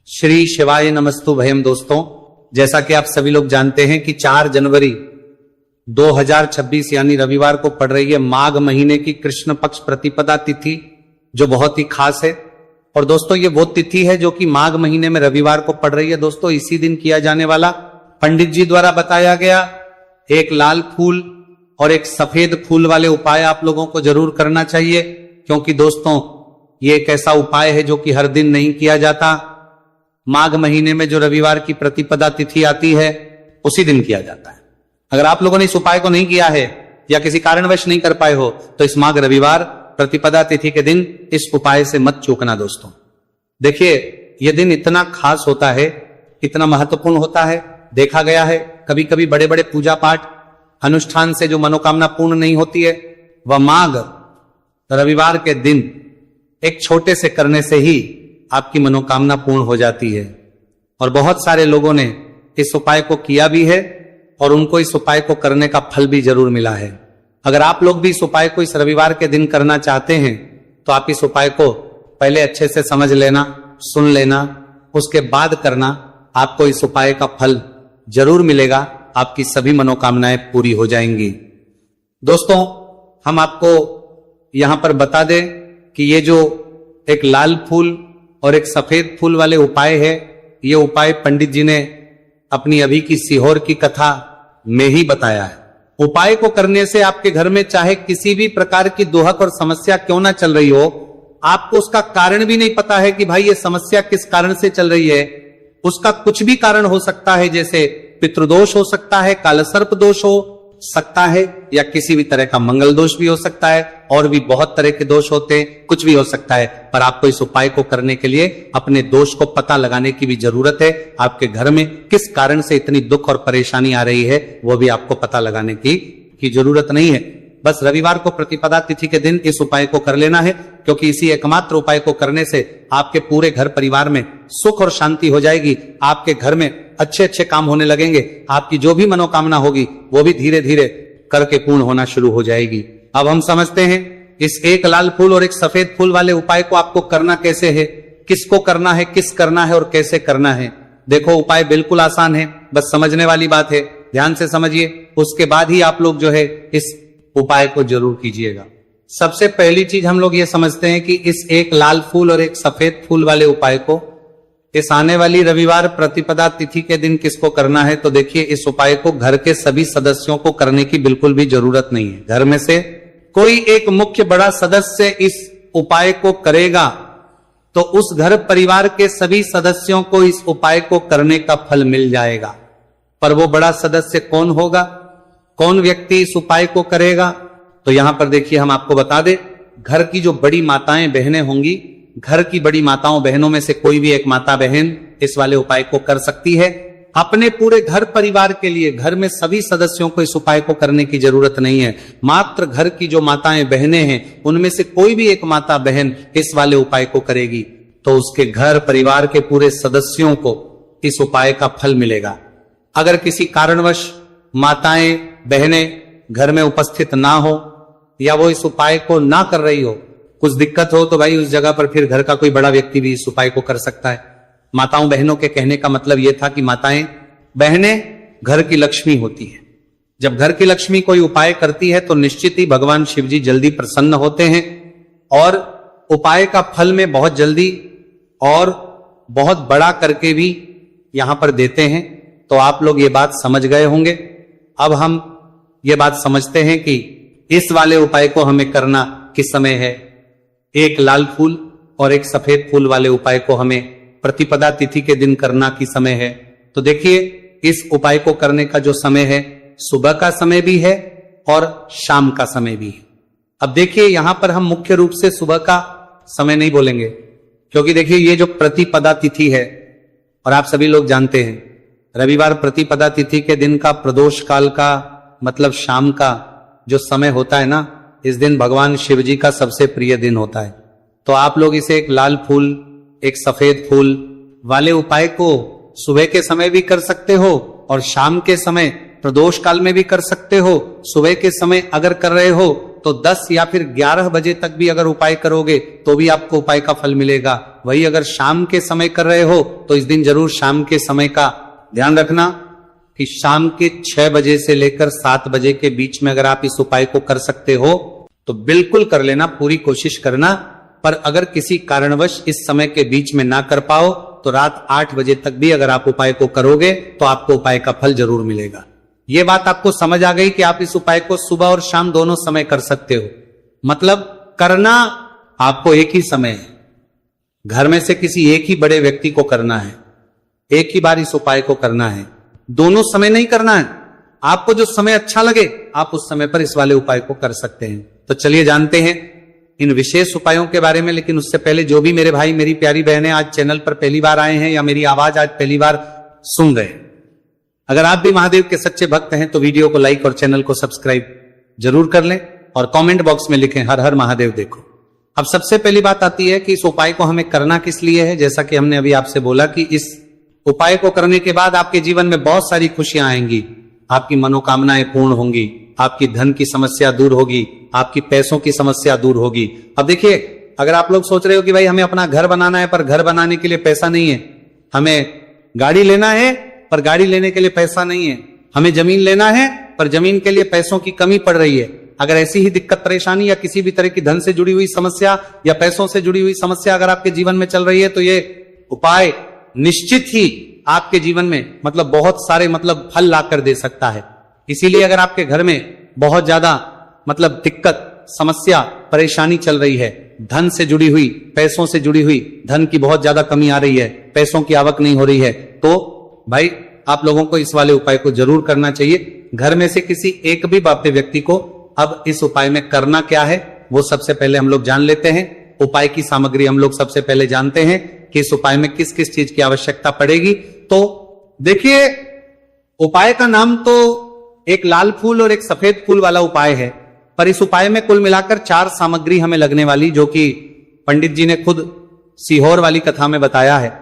श्री शिवाय नमस्तु भयम। दोस्तों, जैसा कि आप सभी लोग जानते हैं कि 4 जनवरी 2026 यानी रविवार को पड़ रही है माघ महीने की कृष्ण पक्ष प्रतिपदा तिथि, जो बहुत ही खास है। और दोस्तों, ये वो तिथि है जो कि माघ महीने में रविवार को पड़ रही है। दोस्तों, इसी दिन किया जाने वाला पंडित जी द्वारा बताया गया एक लाल फूल और एक सफेद फूल वाले उपाय आप लोगों को जरूर करना चाहिए, क्योंकि दोस्तों ये एक ऐसा उपाय है जो कि हर दिन नहीं किया जाता। माघ महीने में जो रविवार की प्रतिपदा तिथि आती है उसी दिन किया जाता है। अगर आप लोगों ने इस उपाय को नहीं किया है या किसी कारणवश नहीं कर पाए हो तो इस माघ रविवार प्रतिपदा तिथि के दिन इस उपाय से मत चूकना। दोस्तों देखिए, यह दिन इतना खास होता है, इतना महत्वपूर्ण होता है। देखा गया है कभी कभी बड़े बड़े पूजा पाठ अनुष्ठान से जो मनोकामना पूर्ण नहीं होती है, वह माघ रविवार के दिन एक छोटे से करने से ही आपकी मनोकामना पूर्ण हो जाती है। और बहुत सारे लोगों ने इस उपाय को किया भी है और उनको इस उपाय को करने का फल भी जरूर मिला है। अगर आप लोग भी इस उपाय को इस रविवार के दिन करना चाहते हैं तो आप इस उपाय को पहले अच्छे से समझ लेना, सुन लेना, उसके बाद करना। आपको इस उपाय का फल जरूर मिलेगा, आपकी सभी मनोकामनाएं पूरी हो जाएंगी। दोस्तों, हम आपको यहां पर बता दें कि ये जो एक लाल फूल और एक सफेद फूल वाले उपाय है, ये उपाय पंडित जी ने अपनी अभी की सीहोर की कथा में ही बताया है। उपाय को करने से आपके घर में चाहे किसी भी प्रकार की दुहक और समस्या क्यों ना चल रही हो, आपको उसका कारण भी नहीं पता है कि भाई ये समस्या किस कारण से चल रही है। उसका कुछ भी कारण हो सकता है, जैसे पितृदोष हो सकता है, कालसर्प दोष हो सकता है, या किसी भी तरह का मंगल दोष भी हो सकता है, और भी बहुत तरह के दोष होते हैं, कुछ भी हो सकता है। पर आपको इस उपाय को करने के लिए अपने दोष को पता लगाने की भी जरूरत है। आपके घर में किस कारण से इतनी दुख और परेशानी आ रही है वो भी आपको पता लगाने की जरूरत नहीं है। बस रविवार को प्रतिपदा तिथि के दिन इस उपाय को कर लेना है, क्योंकि इसी एकमात्र उपाय को करने से आपके पूरे घर परिवार में सुख और शांति हो जाएगी। आपके घर में अच्छे अच्छे काम होने लगेंगे। आपकी जो भी मनोकामना होगी वो भी धीरे धीरे करके पूर्ण होना शुरू हो जाएगी। अब हम समझते हैं इस एक लाल फूल और एक सफेद फूल वाले उपाय को आपको करना कैसे है, किसको करना है, किस करना है और कैसे करना है। देखो, उपाय बिल्कुल आसान है, बस समझने वाली बात है। ध्यान से समझिए, उसके बाद ही आप लोग जो है इस उपाय को जरूर कीजिएगा। सबसे पहली चीज हम लोग ये समझते हैं कि इस एक लाल फूल और एक सफेद फूल वाले उपाय को इस आने वाली रविवार प्रतिपदा तिथि के दिन किसको करना है। तो देखिए, इस उपाय को घर के सभी सदस्यों को करने की बिल्कुल भी जरूरत नहीं है। घर में से कोई एक मुख्य बड़ा सदस्य इस उपाय को करेगा तो उस घर परिवार के सभी सदस्यों को इस उपाय को करने का फल मिल जाएगा। पर वो बड़ा सदस्य कौन होगा, कौन व्यक्ति इस उपाय को करेगा, तो यहां पर देखिए हम आपको बता दें, घर की जो बड़ी माताएं बहनें होंगी, घर की बड़ी माताओं बहनों में से कोई भी एक माता बहन इस वाले उपाय को कर सकती है। अपने पूरे घर परिवार के लिए घर में सभी सदस्यों को इस उपाय को करने की जरूरत नहीं है। मात्र घर की जो माताएं बहनें हैं उनमें से कोई भी एक माता बहन इस वाले उपाय को करेगी तो उसके घर परिवार के पूरे सदस्यों को इस उपाय का फल मिलेगा। अगर किसी कारणवश माताएं बहनें घर में उपस्थित ना हो या वो इस उपाय को ना कर रही हो, कुछ दिक्कत हो, तो भाई उस जगह पर फिर घर का कोई बड़ा व्यक्ति भी इस उपाय को कर सकता है। माताओं बहनों के कहने का मतलब यह था कि माताएं बहनें घर की लक्ष्मी होती है। जब घर की लक्ष्मी कोई उपाय करती है तो निश्चित ही भगवान शिव जी जल्दी प्रसन्न होते हैं और उपाय का फल में बहुत जल्दी और बहुत बड़ा करके भी यहां पर देते हैं। तो आप लोग ये बात समझ गए होंगे। अब हम ये बात समझते हैं कि इस वाले उपाय को हमें करना किस समय है। एक लाल फूल और एक सफेद फूल वाले उपाय को हमें प्रतिपदा तिथि के दिन करना की समय है। तो देखिए, इस उपाय को करने का जो समय है, सुबह का समय भी है और शाम का समय भी है। अब देखिए, यहां पर हम मुख्य रूप से सुबह का समय नहीं बोलेंगे, क्योंकि देखिए ये जो प्रतिपदा तिथि है, और आप सभी लोग जानते हैं रविवार प्रतिपदा तिथि के दिन का प्रदोष काल का मतलब शाम का जो समय होता है ना, इस दिन भगवान शिव जी का सबसे प्रिय दिन होता है। तो आप लोग इसे एक लाल फूल एक सफेद फूल वाले उपाय को सुबह के समय भी कर सकते हो और शाम के समय प्रदोष काल में भी कर सकते हो। सुबह के समय अगर कर रहे हो तो 10 या फिर 11 बजे तक भी अगर उपाय करोगे तो भी आपको उपाय का फल मिलेगा। वही अगर शाम के समय कर रहे हो तो इस दिन जरूर शाम के समय का ध्यान रखना कि शाम के 6 बजे से लेकर 7 बजे के बीच में अगर आप इस उपाय को कर सकते हो तो बिल्कुल कर लेना, पूरी कोशिश करना। पर अगर किसी कारणवश इस समय के बीच में ना कर पाओ तो रात 8 बजे तक भी अगर आप उपाय को करोगे तो आपको उपाय का फल जरूर मिलेगा। यह बात आपको समझ आ गई कि आप इस उपाय को सुबह और शाम दोनों समय कर सकते हो। मतलब करना आपको एक ही समय है, घर में से किसी एक ही बड़े व्यक्ति को करना है, एक ही बार इस उपाय को करना है, दोनों समय नहीं करना है। आपको जो समय अच्छा लगे आप उस समय पर इस वाले उपाय को कर सकते हैं। तो चलिए जानते हैं इन विशेष उपायों के बारे में। लेकिन उससे पहले जो भी मेरे भाई मेरी प्यारी बहनें आज चैनल पर पहली बार आए हैं या मेरी आवाज आज पहली बार सुन रहे हैं, अगर आप भी महादेव के सच्चे भक्त हैं तो वीडियो को लाइक और चैनल को सब्सक्राइब जरूर कर लें और कमेंट बॉक्स में लिखें हर हर महादेव देखो। अब सबसे पहली बात आती है कि इस उपाय को हमें करना किस लिए है। जैसा कि हमने अभी आपसे बोला कि इस उपाय को करने के बाद आपके जीवन में बहुत सारी खुशियां आएंगी, आपकी मनोकामनाएं पूर्ण होंगी, आपकी धन की समस्या दूर होगी, आपकी पैसों की समस्या दूर होगी। अब देखिए, अगर आप लोग सोच रहे हो कि भाई हमें अपना घर बनाना है पर घर बनाने के लिए पैसा नहीं है, हमें गाड़ी लेना है पर गाड़ी लेने के लिए पैसा नहीं है, हमें जमीन लेना है पर जमीन के लिए पैसों की कमी पड़ रही है, अगर ऐसी ही दिक्कत परेशानी या किसी भी तरह की धन से जुड़ी हुई समस्या या पैसों से जुड़ी हुई समस्या अगर आपके जीवन में चल रही है तो ये उपाय निश्चित ही आपके जीवन में मतलब बहुत सारे मतलब फल लाकर दे सकता है। इसीलिए अगर आपके घर में बहुत ज्यादा मतलब दिक्कत समस्या परेशानी चल रही है, धन से जुड़ी हुई पैसों से जुड़ी हुई धन की बहुत ज्यादा कमी आ रही है, पैसों की आवक नहीं हो रही है, तो भाई आप लोगों को इस वाले उपाय को जरूर करना चाहिए। घर में से किसी एक भी बापे व्यक्ति को अब इस उपाय में करना क्या है वो सबसे पहले हम लोग जान लेते हैं। उपाय की सामग्री हम लोग सबसे पहले जानते हैं कि इस उपाय में किस किस चीज की आवश्यकता पड़ेगी। तो देखिए, उपाय का नाम तो एक लाल फूल और एक सफेद फूल वाला उपाय है, पर इस उपाय में कुल मिलाकर 4 सामग्री हमें लगने वाली, जो कि पंडित जी ने खुद सीहोर वाली कथा में बताया है।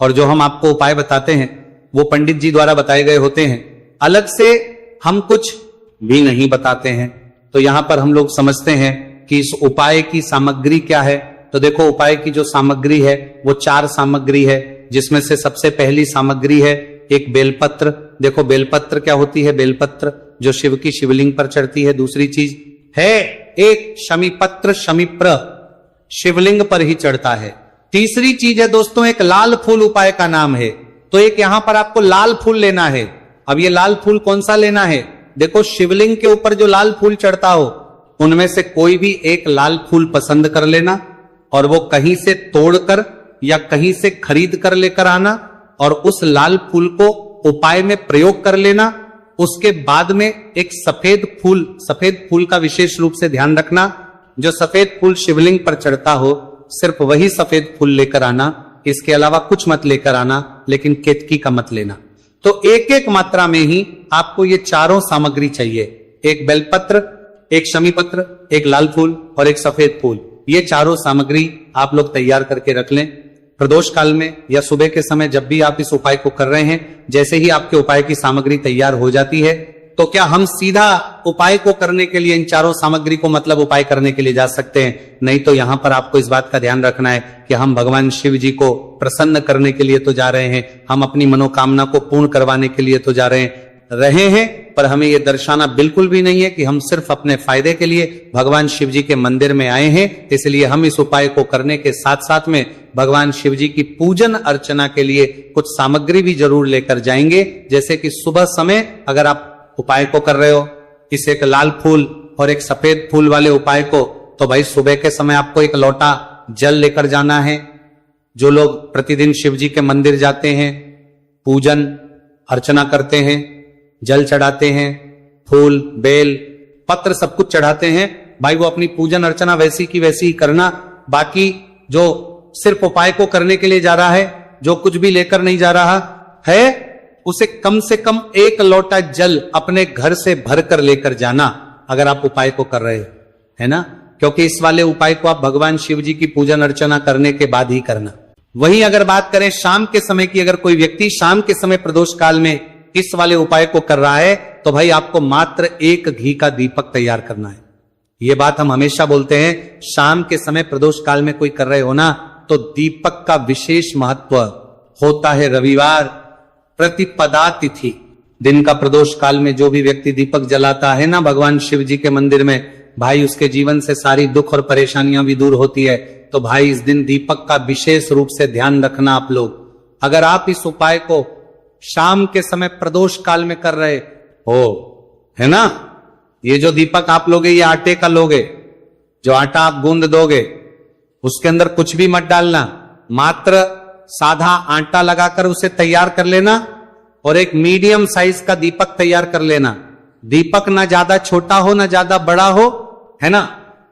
और जो हम आपको उपाय बताते हैं वो पंडित जी द्वारा बताए गए होते हैं, अलग से हम कुछ भी नहीं बताते हैं। तो यहां पर हम लोग समझते हैं कि इस उपाय की सामग्री क्या है। तो देखो, उपाय की जो सामग्री है वो 4 सामग्री है, जिसमें से सबसे पहली सामग्री है एक बेलपत्र। देखो बेलपत्र क्या होती है, बेलपत्र जो शिव की शिवलिंग पर चढ़ती है। दूसरी चीज है एक शमीपत्र, शमीप्र शिवलिंग पर ही चढ़ता है। तीसरी चीज है दोस्तों एक लाल फूल, उपाय का नाम है। तो एक यहां पर आपको लाल फूल लेना है। अब ये लाल फूल कौन सा लेना है, देखो शिवलिंग के ऊपर जो लाल फूल चढ़ता हो उनमें से कोई भी एक लाल फूल पसंद कर लेना और वो कहीं से तोड़कर या कहीं से खरीद कर लेकर आना और उस लाल फूल को उपाय में प्रयोग कर लेना। उसके बाद में एक सफेद फूल का विशेष रूप से ध्यान रखना, जो सफेद फूल शिवलिंग पर चढ़ता हो सिर्फ वही सफेद फूल लेकर आना, इसके अलावा कुछ मत लेकर आना, लेकिन केतकी का मत लेना। तो एक एक मात्रा में ही आपको ये चारों सामग्री चाहिए, एक बेलपत्र, एक शमीपत्र, एक लाल फूल और एक सफेद फूल। ये चारों सामग्री आप लोग तैयार करके रख लें। प्रदोष काल में या सुबह के समय जब भी आप इस उपाय को कर रहे हैं, जैसे ही आपके उपाय की सामग्री तैयार हो जाती है तो क्या हम सीधा उपाय को करने के लिए इन चारों सामग्री को मतलब उपाय करने के लिए जा सकते हैं? नहीं, तो यहां पर आपको इस बात का ध्यान रखना है कि हम भगवान शिव जी को प्रसन्न करने के लिए तो जा रहे हैं, हम अपनी मनोकामना को पूर्ण करवाने के लिए तो जा रहे हैं, पर हमें यह दर्शाना बिल्कुल भी नहीं है कि हम सिर्फ अपने फायदे के लिए भगवान शिव जी के मंदिर में आए हैं। इसलिए हम इस उपाय को करने के साथ साथ में भगवान शिव जी की पूजन अर्चना के लिए कुछ सामग्री भी जरूर लेकर जाएंगे। जैसे कि सुबह समय अगर आप उपाय को कर रहे हो, इस एक लाल फूल और एक सफेद फूल वाले उपाय को, तो भाई सुबह के समय आपको एक लोटा जल लेकर जाना है। जो लोग प्रतिदिन शिव जी के मंदिर जाते हैं, पूजन अर्चना करते हैं, जल चढ़ाते हैं, फूल बेल पत्र सब कुछ चढ़ाते हैं, भाई वो अपनी पूजन अर्चना वैसी की वैसी ही करना। बाकी जो सिर्फ उपाय को करने के लिए जा रहा है, जो कुछ भी लेकर नहीं जा रहा है, उसे कम से कम 1 लोटा जल अपने घर से भर कर लेकर जाना अगर आप उपाय को कर रहे है ना, क्योंकि इस वाले उपाय को आप भगवान शिव जी की पूजन अर्चना करने के बाद ही करना। वहीं अगर बात करें शाम के समय की, अगर कोई व्यक्ति शाम के समय प्रदोष काल में इस वाले उपाय को कर रहा है तो भाई आपको मात्र 1 घी का दीपक तैयार करना है। ये बात हम हमेशा बोलते हैं, शाम के समय प्रदोष काल में कोई कर रहे हो ना, तो दीपक का विशेष महत्व होता है। रविवार प्रतिपदा तिथि, दिन का प्रदोष काल में जो भी व्यक्ति दीपक जलाता है ना भगवान शिव जी के मंदिर में, भाई उसके जीवन से सारी दुख और परेशानियां भी दूर होती है। तो भाई इस दिन दीपक का विशेष रूप से ध्यान रखना आप लोग। अगर आप इस उपाय को शाम के समय प्रदोष काल में कर रहे हो, है ना, ये जो दीपक आप लोगे ये आटे का लोगे, जो आटा आप गूंद दोगे उसके अंदर कुछ भी मत डालना, मात्र साधा आटा लगाकर उसे तैयार कर लेना और एक मीडियम साइज का दीपक तैयार कर लेना। दीपक ना ज्यादा छोटा हो ना ज्यादा बड़ा हो, है ना।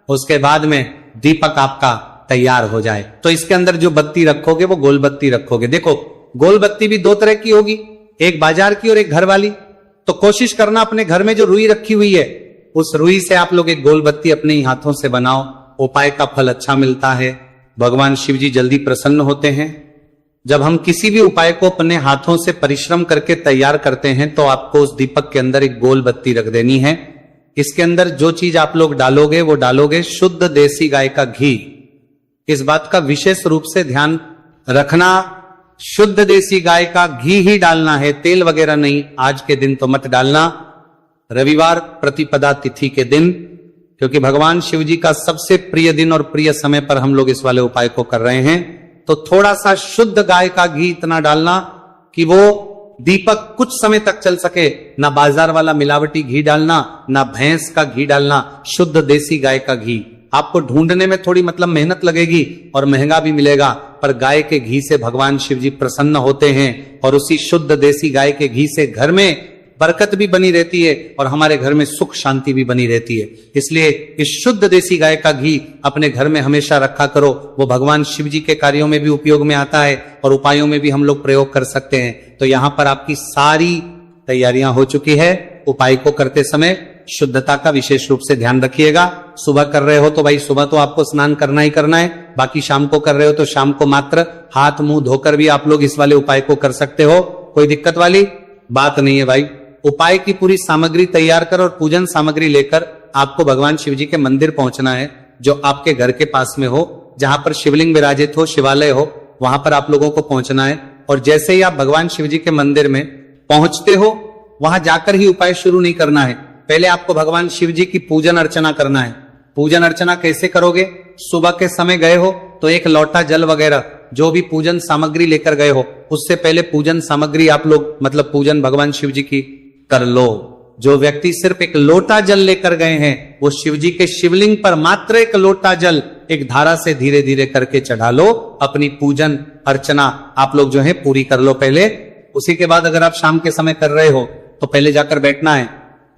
उसके बाद में दीपक आपका तैयार हो जाए तो इसके अंदर जो बत्ती रखोगे वो गोल बत्ती रखोगे। देखो गोल बत्ती भी दो तरह की होगी, एक बाजार की और एक घर वाली। तो कोशिश करना अपने घर में जो रुई रखी हुई है उस रुई से आप लोग एक गोल बत्ती अपने ही हाथों से बनाओ। उपाय का फल अच्छा मिलता है, भगवान शिव जी जल्दी प्रसन्न होते हैं। जब हम किसी भी उपाय को अपने हाथों से परिश्रम करके तैयार करते हैं तो आपको उस दीपक के अंदर एक गोल बत्ती रख देनी है। इसके अंदर जो चीज आप लोग डालोगे वो डालोगे शुद्ध देसी गाय का घी। इस बात का विशेष रूप से ध्यान रखना, शुद्ध देसी गाय का घी ही डालना है, तेल वगैरह नहीं। आज के दिन तो मत डालना, रविवार प्रतिपदा तिथि के दिन, क्योंकि भगवान शिव जी का सबसे प्रिय दिन और प्रिय समय पर हम लोग इस वाले उपाय को कर रहे हैं। तो थोड़ा सा शुद्ध गाय का घी इतना डालना कि वो दीपक कुछ समय तक चल सके। ना बाजार वाला मिलावटी घी डालना, ना भैंस का घी डालना, शुद्ध देसी गाय का घी। आपको ढूंढने में थोड़ी मतलब मेहनत लगेगी और महंगा भी मिलेगा, पर गाय के घी से भगवान शिव जी प्रसन्न होते हैं और उसी शुद्ध देसी गाय के घी से घर में बरकत भी बनी रहती है और हमारे घर में सुख शांति भी बनी रहती है। इसलिए इस शुद्ध देसी गाय का घी अपने घर में हमेशा रखा करो। वो भगवान शिव जी के कार्यों में भी उपयोग में आता है और उपायों में भी हम लोग प्रयोग कर सकते हैं। तो यहां पर आपकी सारी तैयारियां हो चुकी है। उपाय को करते समय शुद्धता का विशेष रूप से ध्यान रखिएगा। सुबह कर रहे हो तो भाई सुबह तो आपको स्नान करना ही करना है, बाकी शाम को कर रहे हो तो शाम को मात्र हाथ मुंह धोकर भी आप लोग इस वाले उपाय को कर सकते हो, कोई दिक्कत वाली बात नहीं है भाई। उपाय की पूरी सामग्री तैयार कर और पूजन सामग्री लेकर आपको भगवान शिव जी के मंदिर पहुंचना है, जो आपके घर के पास में हो, जहां पर शिवलिंग विराजित हो, शिवालय हो, वहां पर आप लोगों को पहुंचना है। और जैसे ही आप भगवान शिव जी के मंदिर में पहुंचते हो वहां जाकर ही उपाय शुरू नहीं करना है। पहले आपको भगवान शिव जी की पूजन अर्चना करना है। पूजन अर्चना कैसे करोगे? सुबह के समय गए हो तो एक लोटा जल वगैरह जो भी पूजन सामग्री लेकर गए हो, उससे पहले पूजन सामग्री आप लोग मतलब पूजन भगवान शिव जी की कर लो। जो व्यक्ति सिर्फ एक लोटा जल लेकर गए हैं वो शिव जी के शिवलिंग पर मात्र एक लोटा जल एक धारा से धीरे धीरे करके चढ़ा लो। अपनी पूजन अर्चना आप लोग जो है पूरी कर लो पहले। उसी के बाद अगर आप शाम के समय कर रहे हो तो पहले जाकर बैठना है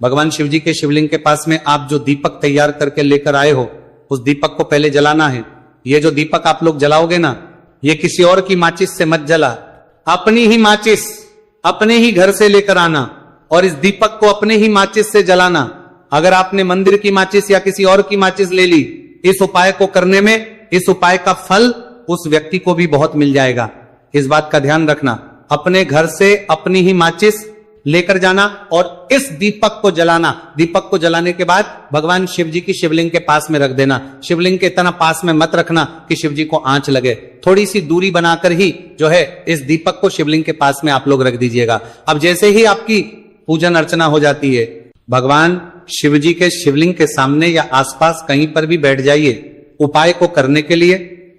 भगवान शिव जी के शिवलिंग के पास में। आप जो दीपक तैयार करके लेकर आए हो उस दीपक को पहले जलाना है। ये जो दीपक आप लोग जलाओगे ना, ये किसी और की माचिस से मत जला, अपनी ही माचिस अपने ही घर से लेकर आना और इस दीपक को अपने ही माचिस से जलाना। अगर आपने मंदिर की माचिस या किसी और की माचिस ले ली, इस उपाय को करने में इस उपाय का फल उस व्यक्ति को भी बहुत मिल जाएगा। इस बात का ध्यान रखना, अपने घर से अपनी ही माचिस लेकर जाना और इस दीपक को जलाना। दीपक को जलाने के बाद भगवान शिव जी की शिवलिंग के पास में रख देना। शिवलिंग के इतना पास में मत रखना कि शिव जी को आंच लगे, थोड़ी सी दूरी बनाकर ही जो है इस दीपक को शिवलिंग के पास में आप लोग रख दीजिएगा। अब जैसे ही आपकी पूजन अर्चना हो जाती है, भगवान शिव जी के शिवलिंग के सामने या आसपास कहीं पर भी बैठ जाइए उपाय को करने के लिए।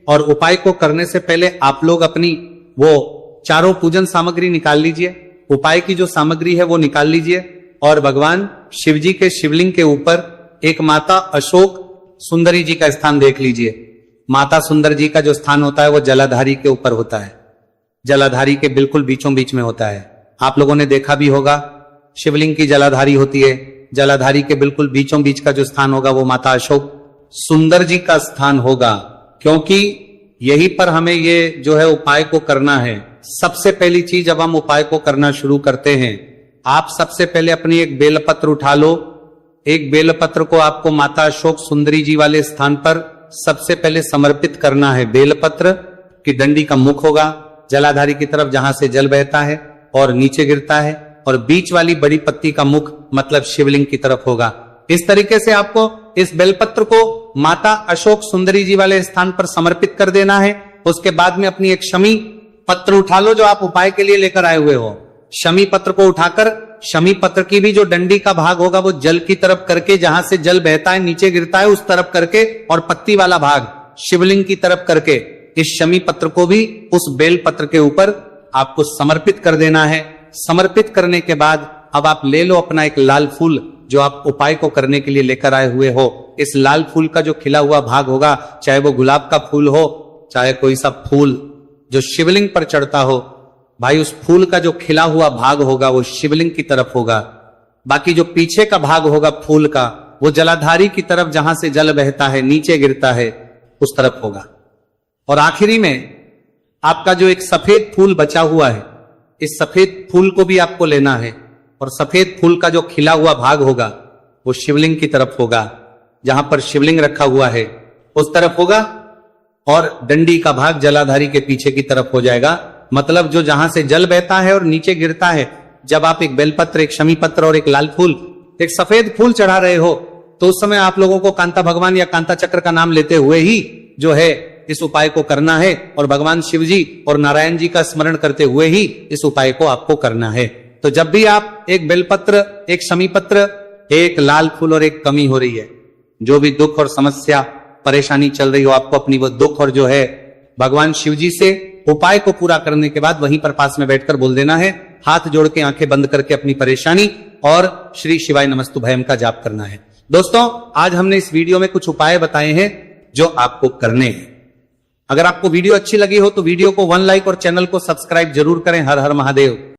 और उपाय को करने से पहले आप लोग अपनी वो चारों पूजन सामग्री निकाल लीजिए। उपाय की जो सामग्री है वो निकाल लीजिए और भगवान शिव जी के शिवलिंग के ऊपर एक माता अशोक सुंदरी जी का स्थान देख लीजिए। माता सुंदर जी का जो स्थान होता है वो जलाधारी के ऊपर होता है, जलाधारी के बिल्कुल बीचों बीच में होता है। आप लोगों ने देखा भी होगा शिवलिंग की जलाधारी होती है, जलाधारी के बिल्कुल बीचों बीच का जो स्थान होगा वो माता अशोक सुंदर जी का स्थान होगा, क्योंकि यहीं पर हमें ये जो है उपाय को करना है। सबसे पहली चीज जब हम उपाय को करना शुरू करते हैं, आप सबसे पहले अपनी एक बेलपत्र उठा लो। एक बेलपत्र को आपको माता अशोक सुंदरी जी वाले स्थान पर सबसे पहले समर्पित करना है। बेलपत्र की डंडी का मुख होगा जलाधारी की तरफ जहां से जल बहता है और नीचे गिरता है, और बीच वाली बड़ी पत्ती का मुख मतलब शिवलिंग की तरफ होगा। इस तरीके से आपको इस बेलपत्र को माता अशोक सुंदरी जी वाले स्थान पर समर्पित कर देना है। उसके बाद में अपनी एक शमी पत्र उठा लो जो आप उपाय के लिए लेकर आए हुए हो। शमी पत्र को उठाकर शमी पत्र की भी जो डंडी का भाग होगा वो जल की तरफ करके, जहां से जल बहता है नीचे गिरता है उस तरफ करके, और पत्ती वाला भाग शिवलिंग की तरफ करके इस शमी पत्र को भी उस बेल पत्र के ऊपर आपको समर्पित कर देना है। समर्पित करने के बाद अब आप ले लो अपना एक लाल फूल जो आप उपाय को करने के लिए लेकर आए हुए हो। इस लाल फूल का जो खिला हुआ भाग होगा, चाहे वो गुलाब का फूल हो, चाहे कोई सा फूल जो शिवलिंग पर चढ़ता हो, भाई उस फूल का जो खिला हुआ भाग होगा वो शिवलिंग की तरफ होगा। बाकी जो पीछे का भाग होगा फूल का, वो जलाधारी की तरफ, जहां से जल बहता है नीचे गिरता है उस तरफ होगा। और आखिरी में आपका जो एक सफेद फूल बचा हुआ है, इस सफेद फूल को भी आपको लेना है, और सफेद फूल का जो खिला हुआ भाग होगा वो शिवलिंग की तरफ होगा, जहां पर शिवलिंग रखा हुआ है उस तरफ होगा, और डंडी का भाग जलाधारी के पीछे की तरफ हो जाएगा। मतलब जो जहां से जल बहता है और नीचे गिरता है, जब आप एक बेलपत्र, एक शमी पत्र और एक लाल फूल, एक सफेद फूल चढ़ा रहे हो, तो उस समय आप लोगों को कांता भगवान या कांता चक्र का नाम लेते हुए ही जो है इस उपाय को करना है, और भगवान शिव जी और नारायण जी का स्मरण करते हुए ही इस उपाय को आपको करना है। तो जब भी आप एक बेलपत्र, एक शमी पत्र, एक लाल फूल और एक कमी हो रही है, जो भी दुख और समस्या परेशानी चल रही हो, आपको अपनी वो दुख और जो है भगवान शिव जी से उपाय को पूरा करने के बाद वहीं पर पास में बैठकर बोल देना है, हाथ जोड़ के आंखें बंद करके अपनी परेशानी और श्री शिवाय नमस्तुभयम का जाप करना है। दोस्तों, आज हमने इस वीडियो में कुछ उपाय बताए हैं जो आपको करने हैं। अगर आपको वीडियो अच्छी लगी हो तो वीडियो को 1 लाइक और चैनल को सब्सक्राइब जरूर करें। हर हर महादेव।